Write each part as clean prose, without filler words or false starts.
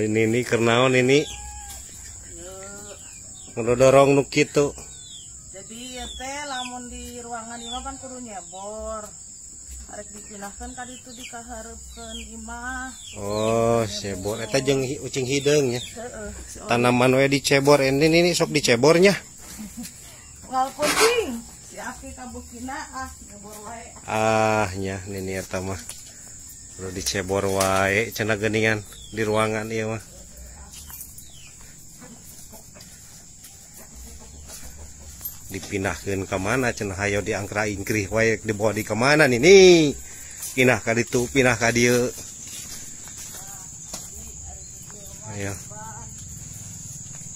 ini kernaon ini ngedorong nu kitu. Jadi ya teh lamun di ruangan imah kan kudu nyebor. Arek dipindahkeun ka ditu dikahareupeun imah. Oh, cebor eta jeung ucing hideung nya. Heeh. Tanaman we dicebor ini sok dicebornya. Wal penting si Aki kabukina nyebor wae. Nya nini eta mah. Kudu dicebor wae cenah geuningan di ruangan ieu mah. Dipindahkeun ke mana cenah hayo diangkra-ingkrih wae dibawa di ke mana nih pindah ka ditu pindah ka dieu ayo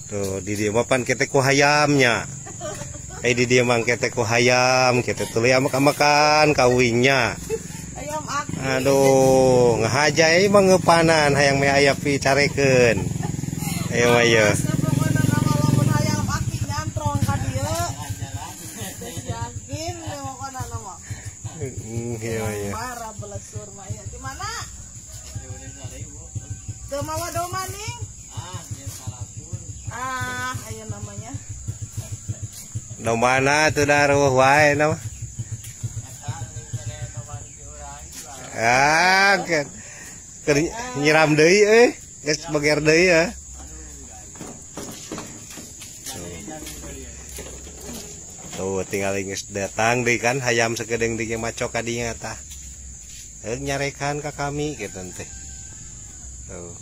tuh di dieu mah pan kete ku hayamnya di dieu mah kete ku hayam kete tuluy amak-amakan kawingnya Ayam Aki. aduh ngahaja mah ngeupanan hayang me aya picarekeun ayo mah ieu iya. Para belesur mah ya. Di mana? Teu mawa doma ning? Aya namanya. Domana teu daruh wae nama. Keur nyiram deui geus beger deui ya. Tuh tinggal geus datang deui kan hayam sakedeung di macok ka dinya tah. Nyarekan ka kami kitu teh. Tuh.